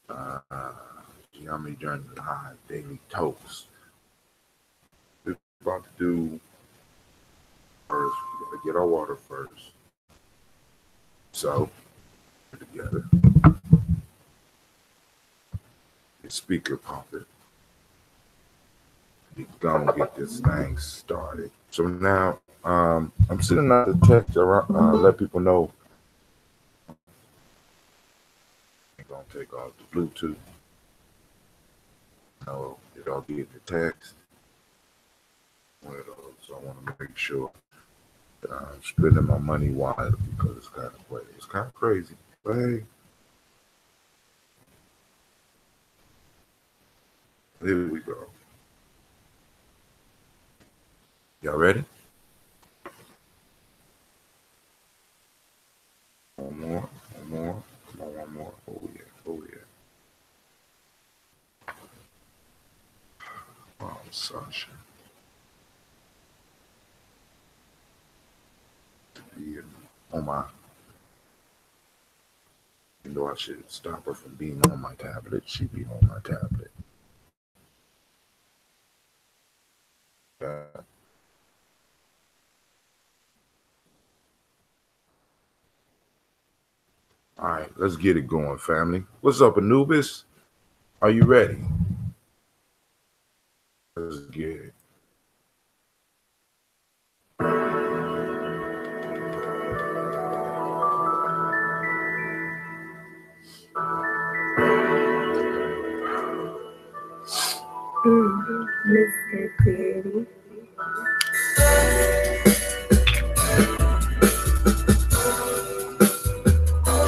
Gye-Nyame Journey Live Daily Toast. We're about to do first. We gotta get our water first. So, together. The speaker popping. We're gonna get this thing started. So now, I'm sending out the text around, let people know. I'm gonna take off the Bluetooth. No, it all get the text. So I want to make sure that I'm spending my money wisely because it's kind of crazy. But hey, here we go. Y'all ready? One more. Come on, one more. Oh yeah. Oh, Sasha. On my, you know, I should stop her from being on my tablet. She be on my tablet. All right, let's get it going, family. What's up, Anubis? Are you ready? Let's get it. Mr. Creative.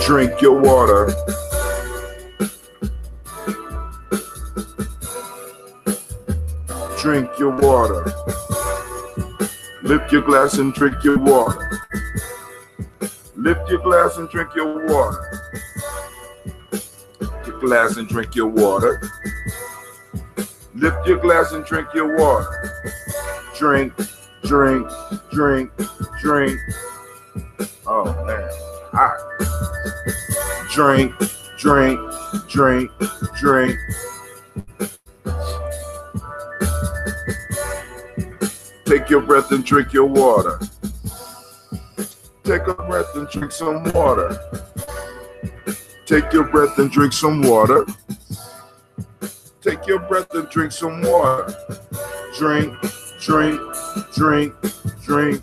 Drink your water. Drink your water. Lift your glass and drink your water. Lift your glass and drink your water. Lift your glass and drink your water. Lift your glass and drink your water. Drink, drink, drink, drink. Oh man, hot. Drink, drink, drink, drink. Take your breath and drink your water. Take a breath and drink some water. Take your breath and drink some water. Take your breath and drink some water. Drink, drink, drink, drink.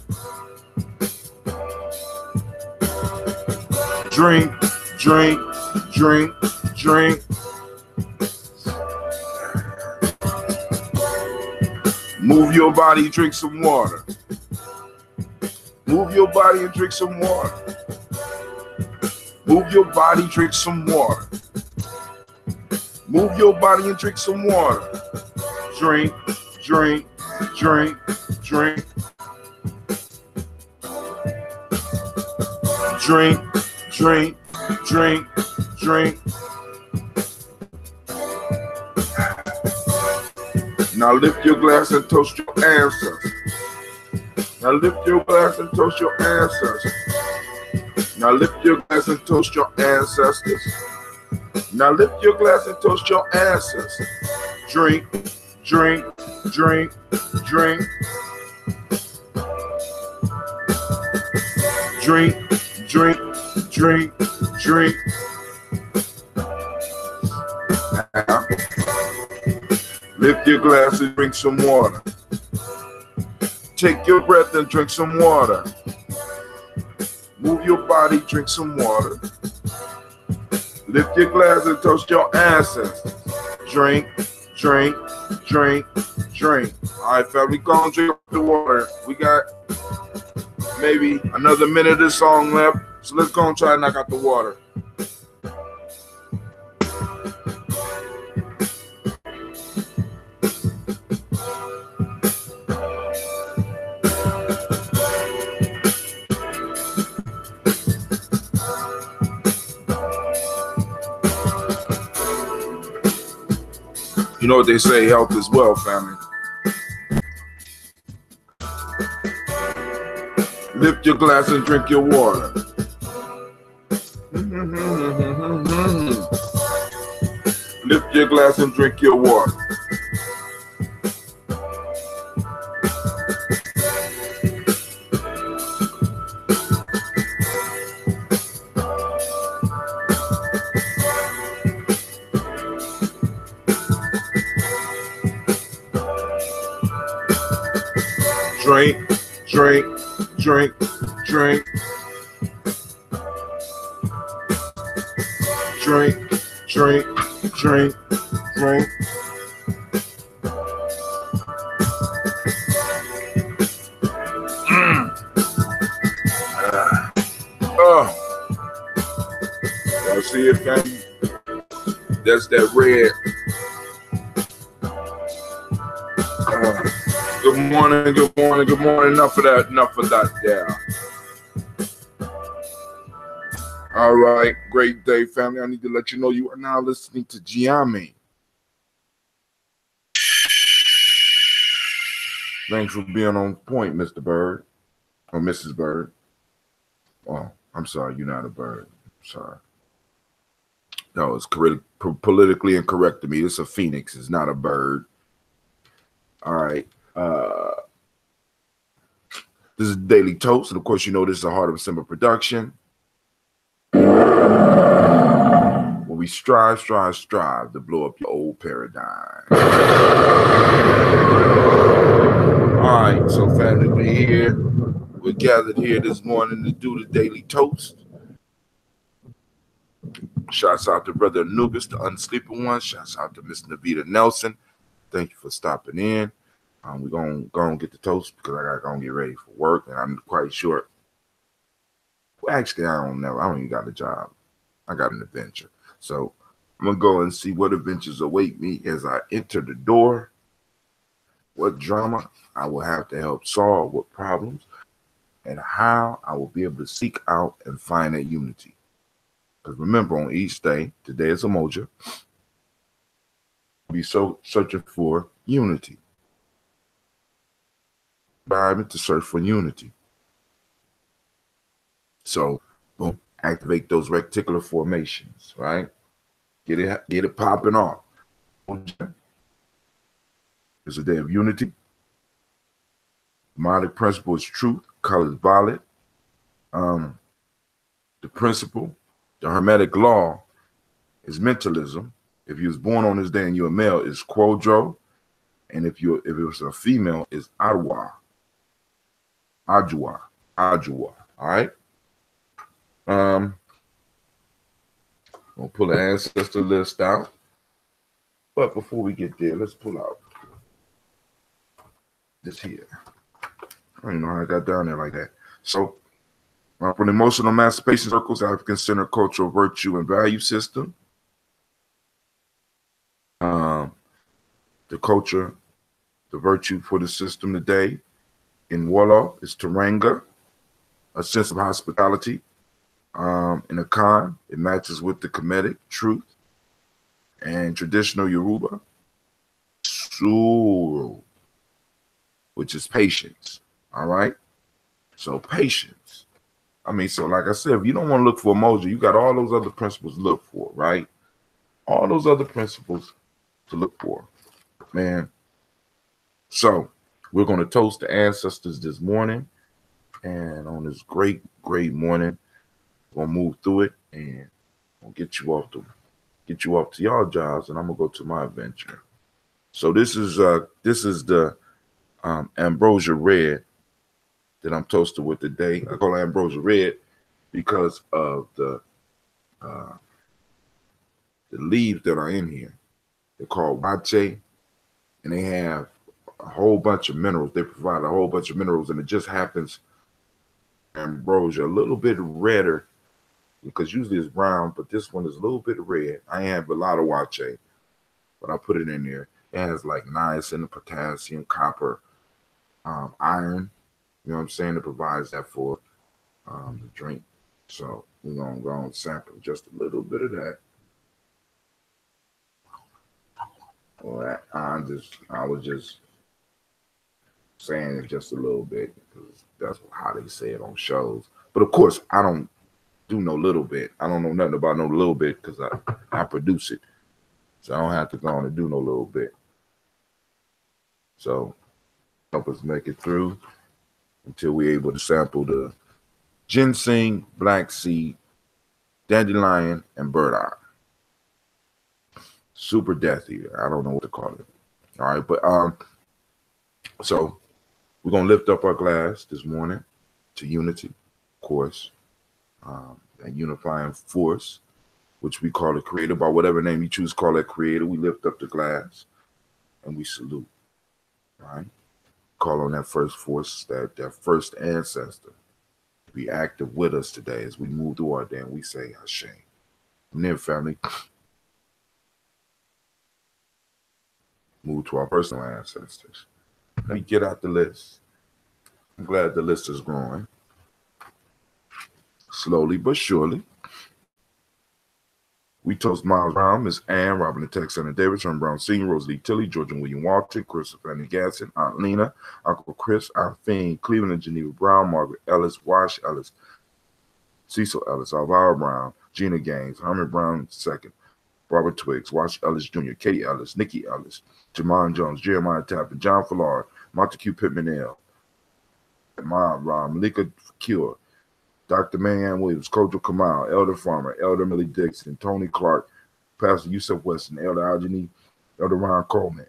Drink, drink, drink, drink. Move your body, drink some water. Move your body and drink some water. Move your body, drink some water. Move your body and drink some water. Drink, drink, drink, drink. Drink, drink, drink, drink. Now lift your glass and toast your ancestors. Now lift your glass and toast your ancestors. Now lift your glass and toast your ancestors. Now lift your glass and toast your ancestors. Drink, drink, drink, drink. Drink, drink, drink, drink. Now, lift your glass and drink some water. Take your breath and drink some water. Move your body, drink some water. Lift your glass and toast your ancestors. Drink, drink, drink, drink. All right, fam, we gonna drink the water. We got maybe another minute of this song left, so let's go and try to knock out the water. You know what they say, health is wealth, family. Lift your glass and drink your water. Lift your glass and drink your water. Drink, drink, drink, drink. Drink, drink, drink, drink. Y'all see it, family? That's that red. Good morning, good morning, good morning. Enough of that there. All right, great day, family. I need to let you know you are now listening to Gye-Nyame. Thanks for being on point, Mr. Bird, or Mrs. Bird. Oh, I'm sorry, you're not a bird. Sorry. No, it's politically incorrect to me. It's a phoenix. It's not a bird. All right. This is Daily Toast, and of course, you know this is a Heart of December production. When we strive to blow up your old paradigm. All right, so family, we're here. We're gathered here this morning to do the Daily Toast. Shouts out to Brother Anubis, the unsleeping one. Shouts out to Miss Navita Nelson. Thank you for stopping in. We're going to go and get the toast because I got to go and get ready for work, and I'm quite sure. Well, actually, I don't know. I don't even got a job. I got an adventure. So I'm going to go and see what adventures await me as I enter the door, what drama I will have to help solve, what problems, and how I will be able to seek out and find that unity. Because remember, on each day, today is Umoja, we'll be searching for unity. Striving to search for unity. So, boom, activate those reticular formations, right? Get it popping off. It's a day of unity. Demonic principle is truth. Color is violet. The principle, the Hermetic law, is mentalism. If you was born on this day and you're a male, it's quadro. And if it was a female, it's Adwa. Ajwa. All right. We'll pull an ancestor list out. But before we get there, let's pull out this here. I don't even know how I got down there like that. So, from the emotional emancipation circles, African Center cultural virtue and value system. The culture, the virtue for the system today in Wolof is Teranga, a sense of hospitality. In Akan, it matches with the Kemetic truth. And traditional Yoruba, Suru, which is patience. All right? So patience. I mean, so like I said, if you don't want to look for emoji, you got all those other principles to look for, right? All those other principles to look for, man. So we're going to toast the ancestors this morning. And on this great, great morning, we're going to move through it and we'll get you off to y'all jobs, and I'm going to go to my adventure. So this is the ambrosia red that I'm toasted with today. I call it ambrosia red because of the leaves that are in here. They're called wache, and they have a whole bunch of minerals. They provide a whole bunch of minerals, and it just happens ambrosia a little bit redder because usually it's brown, but this one is a little bit red. I have a lot of wache, but I put it in there. It has like niacin, potassium, copper, iron. You know what I'm saying? It provides that for the drink. So we're going to go and sample just a little bit of that. All right. I was just saying it just a little bit because that's how they say it on shows. But of course, I don't do no little bit. I don't know nothing about no little bit because I produce it. So I don't have to go on and do no little bit. So help us make it through until we're able to sample the ginseng, black seed, dandelion, and burdock. Super death eater. I don't know what to call it. All right, but so we're gonna lift up our glass this morning to unity, of course, that unifying force, which we call the creator. By whatever name you choose to call that creator, we lift up the glass and we salute. All right, call on that first force, that first ancestor, to be active with us today as we move through our day. And we say Hashem. And then, family, move to our personal ancestors. Let me get out the list. I'm glad the list is growing. Slowly but surely. We toast Miles Brown, Miss Ann, Robin and Tex, Senator Davis, Herman Brown Sr., Rosalie Tilley, George and William Walton, Christopher Fanny Gasson, Aunt Lena, Uncle Chris, Aunt Fiend, Cleveland and Geneva Brown, Margaret Ellis, Wash Ellis, Cecil Ellis, Alvaro Brown, Gina Gaines, Herman Brown II, Robert Twiggs, Wash Ellis Jr., Katie Ellis, Nikki Ellis, Jamon Jones, Jeremiah Tappan, John Fallard, Montague Pittman L., Malika Cure, Dr. Marianne Williams, Kojo Kamal, Elder Farmer, Elder Millie Dixon, Tony Clark, Pastor Yusuf Weston, Elder Algeny, Elder Ron Coleman,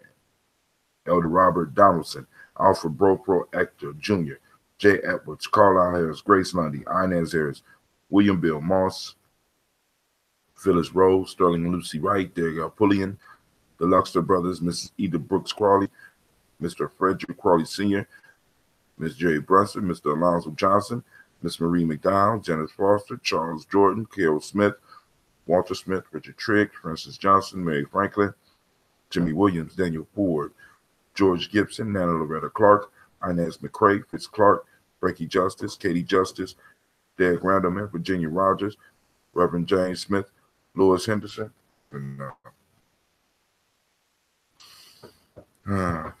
Elder Robert Donaldson, Alfred Bropro Ector Jr., Jay Edwards, Carlisle Harris, Grace Lundy, Inez Harris, William Bill Moss, Phyllis Rose, Sterling and Lucy Wright, Derek Pullian, the Luxter brothers, Mrs. Edith Brooks Crawley, Mr. Frederick Crawley Sr., Ms. Jerry Brunson, Mr. Alonzo Johnson, Miss Marie McDonald, Janice Foster, Charles Jordan, Carol Smith, Walter Smith, Richard Trigg, Francis Johnson, Mary Franklin, Jimmy Williams, Daniel Ford, George Gibson, Nana Loretta Clark, Inez McCrae, Fitz Clark, Frankie Justice, Katie Justice, Derek Randleman, Virginia Rogers, Reverend James Smith, Louis Henderson, and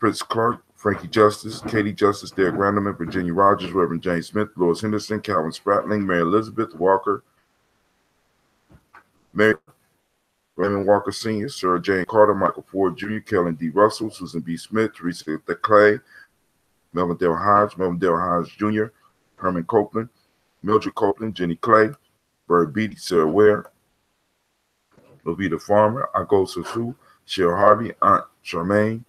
Fritz Clark, Frankie Justice, Katie Justice, Derek Randleman, Virginia Rogers, Reverend James Smith, Louis Henderson, Calvin Spratling, Mary Elizabeth Walker, Mary Raymond Walker Sr., Sarah Jane Carter, Michael Ford Jr., Kellen D. Russell, Susan B. Smith, Teresa Clay, Melvin Dale Hodge Jr., Herman Copeland, Mildred Copeland, Jenny Clay, Bird Beatty, Sarah Ware, Lovita Farmer, Agosa Sue, Cheryl Harvey, Aunt Charmaine,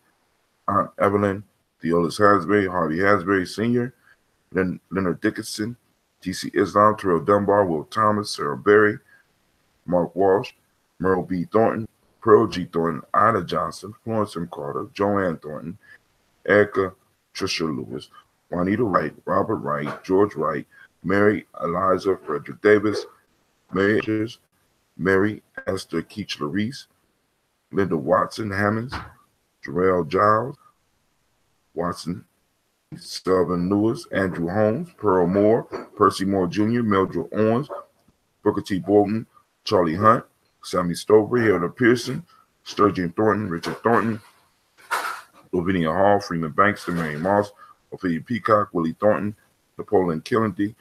Aunt Evelyn, Theolis Hasbury, Harvey Hasbury Sr., Leonard Dickinson, T.C. Islam, Terrell Dunbar, Will Thomas, Sarah Berry, Mark Walsh, Merle B. Thornton, Pearl G. Thornton, Ida Johnson, Florence M. Carter, Joanne Thornton, Erica Trisha Lewis, Juanita Wright, Robert Wright, George Wright, Mary Eliza Frederick Davis, Mary Esther Keechler Reese, Linda Watson Hammonds, Jarrell Giles, Watson Selvin Lewis, Andrew Holmes, Pearl Moore, Percy Moore Jr., Mildred Owens, Booker T. Bolton, Charlie Hunt, Sammy Stover, Hilda Pearson, Sturgeon Thornton, Richard Thornton, Lavinia Hall, Freeman Bankston, Mary Moss, Ophelia Peacock, Willie Thornton, Napoleon Killedy,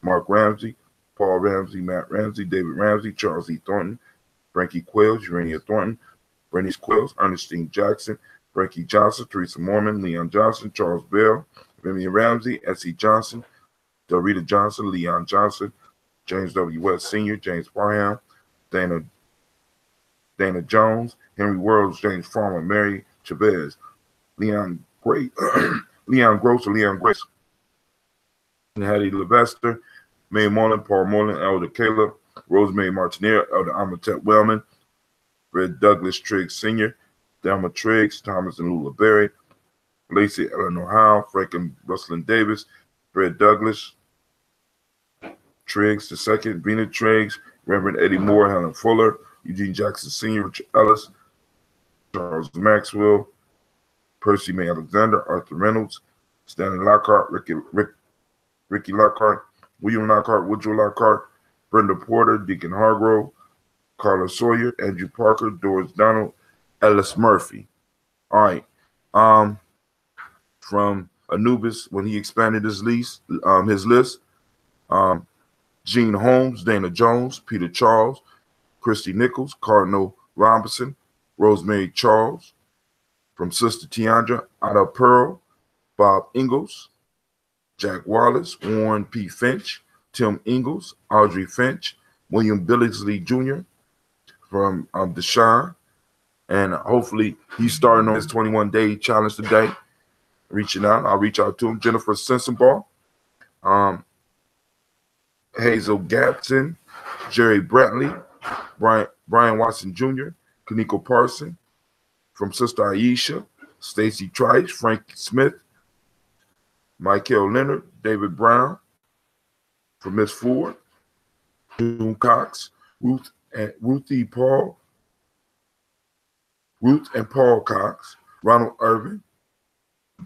Mark Ramsey, Paul Ramsey, Matt Ramsey, David Ramsey, Charles E. Thornton, Frankie Quails, Urania Thornton, Bernice Quails, Ernestine Jackson, Frankie Johnson, Teresa Mormon, Leon Johnson, Charles Bell, Vivian Ramsey, S.E. Johnson, Delrita Johnson, Leon Johnson, James W. West Sr., James Parham, Dana Jones, Henry Worlds, James Farmer, Mary Chavez, Leon Grace, Hattie Levester, May Moreland, Paul Moreland, Elder Caleb, Rosemary Martineer, Elder Amatet Wellman, Red Douglas Triggs Sr., Delma Triggs, Thomas and Lula Berry, Lacey Eleanor Howe, Frank and Ruslyn Davis, Fred Douglas Triggs II, Vena Triggs, Reverend Eddie Moore, Helen Fuller, Eugene Jackson Sr., Richard Ellis, Charles Maxwell, Percy May Alexander, Arthur Reynolds, Stanley Lockhart, Ricky Lockhart, William Lockhart, Woodrow Lockhart, Brenda Porter, Deacon Hargrove, Carla Sawyer, Andrew Parker, Doris Donald, Ellis Murphy. All right. From Anubis when he expanded his list. Gene Holmes, Dana Jones, Peter Charles, Christy Nichols, Cardinal Robinson, Rosemary Charles, from Sister Tiandra, Ada Pearl, Bob Ingalls, Jack Wallace, Warren P. Finch, Tim Ingalls, Audrey Finch, William Billingsley Jr. from Deshaun, and hopefully he's starting on his 21-day challenge today. Reaching out, I'll reach out to him. Jennifer Sensenbaugh, Hazel Gatson, Jerry Brantley, Brian Watson Jr., Kaniko Parson, from Sister Aisha, Stacy Trice, Frank Smith, Michael Leonard, David Brown, from Miss Ford, June Cox, Ruth and Paul Cox, Ronald Irvin,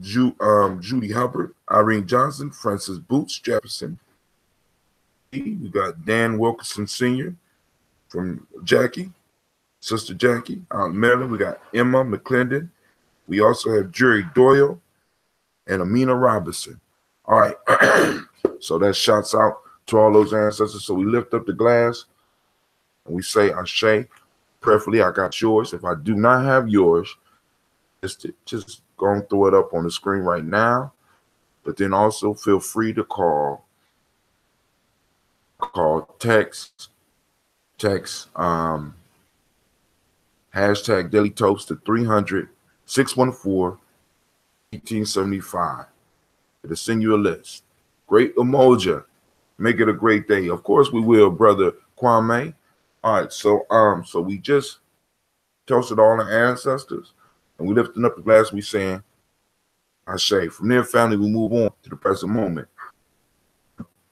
Judy Hubbard, Irene Johnson, Francis Boots Jefferson. We got Dan Wilkerson Sr. from Jackie, Sister Jackie, Aunt Marilyn. We got Emma McClendon. We also have Jerry Doyle and Amina Robinson. All right. So that shouts out to all those ancestors. So we lift up the glass and we say, Ashe, prayerfully, I got yours. If I do not have yours, just go and throw it up on the screen right now. But then also feel free to call, text, hashtag Daily Toast to 300-614-1875. It'll send you a list. Great Umoja. Make it a great day. Of course we will, Brother Kwame. All right, so we just toasted all the ancestors, and we lifting up the glass. We saying, Ashe. From there, family, we move on to the present moment.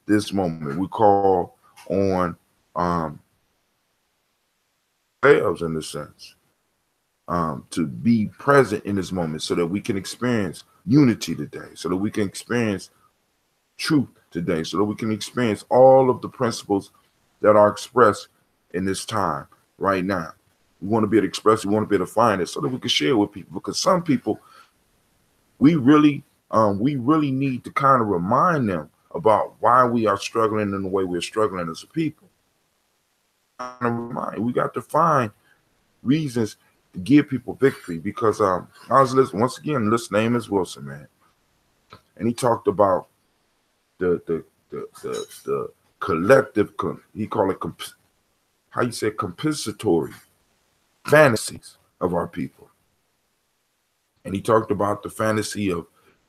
This moment, we call on ourselves, in a sense, to be present in this moment, so that we can experience unity today, so that we can experience truth today, so that we can experience all of the principles that are expressed in this time right now. We want to be able to express, we want to be able to find it so that we can share with people, because some people, we really need to kind of remind them about why we are struggling in the way we're struggling as a people. We got to find reasons to give people victory, because I was listening once again. This name is Wilson, man, and he talked about the collective. He called it compensatory fantasies of our people, and he talked about the fantasy of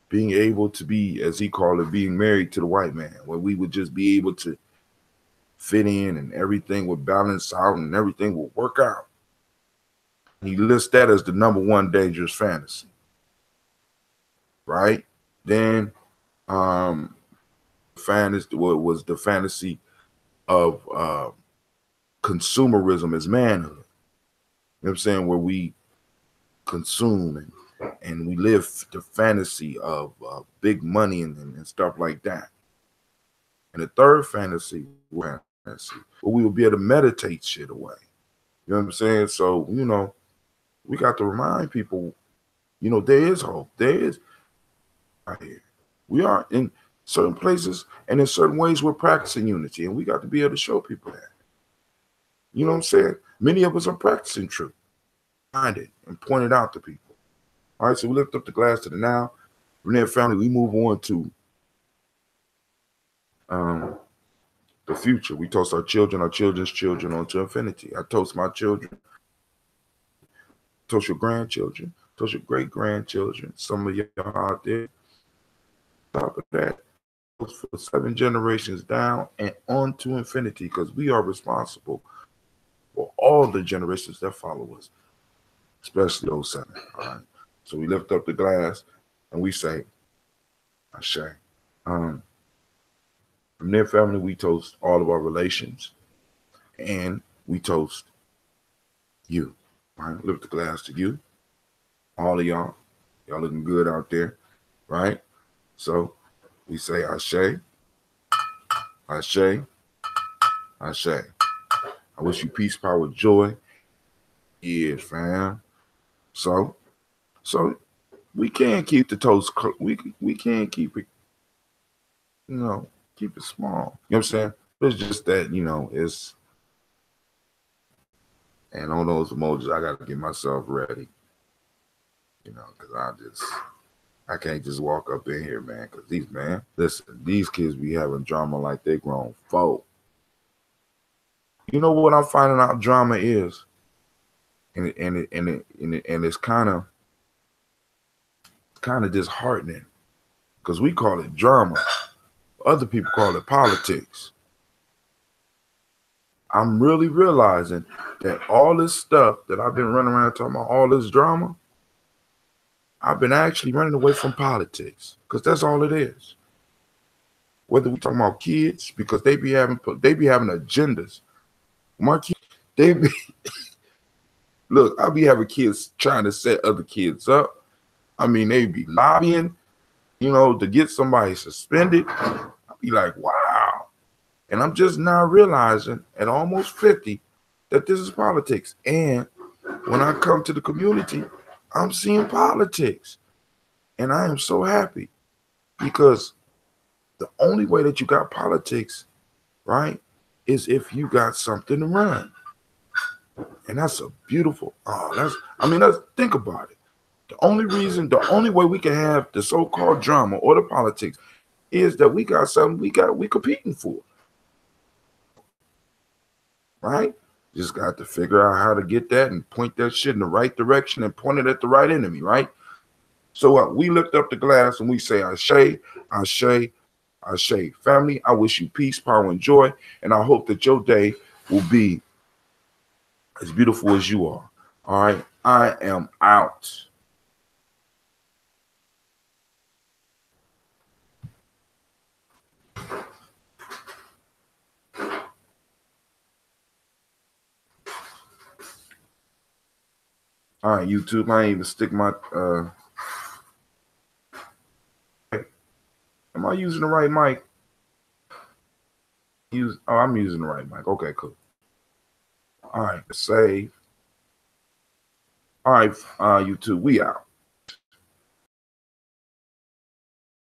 being able to be, as he called it, being married to the white man, where we would just be able to fit in and everything would balance out and everything would work out. He lists that as the number one dangerous fantasy, right? Then fantasy was the fantasy of consumerism as manhood. You know what I'm saying? Where we consume and we live the fantasy of big money and stuff like that. And the third fantasy, where we will be able to meditate shit away. You know what I'm saying? So, you know, we got to remind people, you know, there is hope. There is out here. We are in certain places and in certain ways we're practicing unity, and we got to be able to show people that. You know what I'm saying? Many of us are practicing truth. Find it and point it out to people. All right, so we lift up the glass to the now. From there, family, we move on to the future. We toast our children, our children's children onto infinity. I toast my children. Toast your grandchildren. Toast your great-grandchildren. Some of y'all out there. Top of that, for 7 generations down and on to infinity, because we are responsible for all the generations that follow us, especially those 7. All right. So we lift up the glass and we say, Ashe. From their family, we toast all of our relations, and we toast you. All right, lift the glass to you, all of y'all. Y'all looking good out there, right? So we say Ashe, Ashe, Ashe. I wish you peace, power, joy. Yes, fam. So we can keep the toast. We can keep it, keep it small. You know what I'm saying? It's just that, it's, and on those emojis, I got to get myself ready, because I can't just walk up in here, man, because listen, these kids be having drama like they grown folk. You know what I'm finding out drama is? And it's kind of disheartening, because we call it drama. Other people call it politics. I'm really realizing that all this stuff that I've been running around talking about, all this drama, I've been actually running away from politics, because that's all it is. Whether we talking about kids, because they be having agendas. My kids, look, I be having kids trying to set other kids up. I mean, they be lobbying, to get somebody suspended. I be like, wow. And I'm just now realizing at almost 50 that this is politics. And when I come to the community, I'm seeing politics. And I am so happy, because the only way that you got politics, right, is if you got something to run. And that's a beautiful, think about it. The only way we can have the so-called drama or the politics is that we got something we competing for. Right? Just got to figure out how to get that and point that shit in the right direction and point it at the right enemy, right? So we lift up the glass and we say, Ashe, Ashe, Ashe. Family, I wish you peace, power, and joy, and I hope that your day will be as beautiful as you are. All right? I am out. All right, YouTube, I ain't even stick my am I using the right mic? I'm using the right mic. Okay, cool. All right, save. All right, YouTube, we out.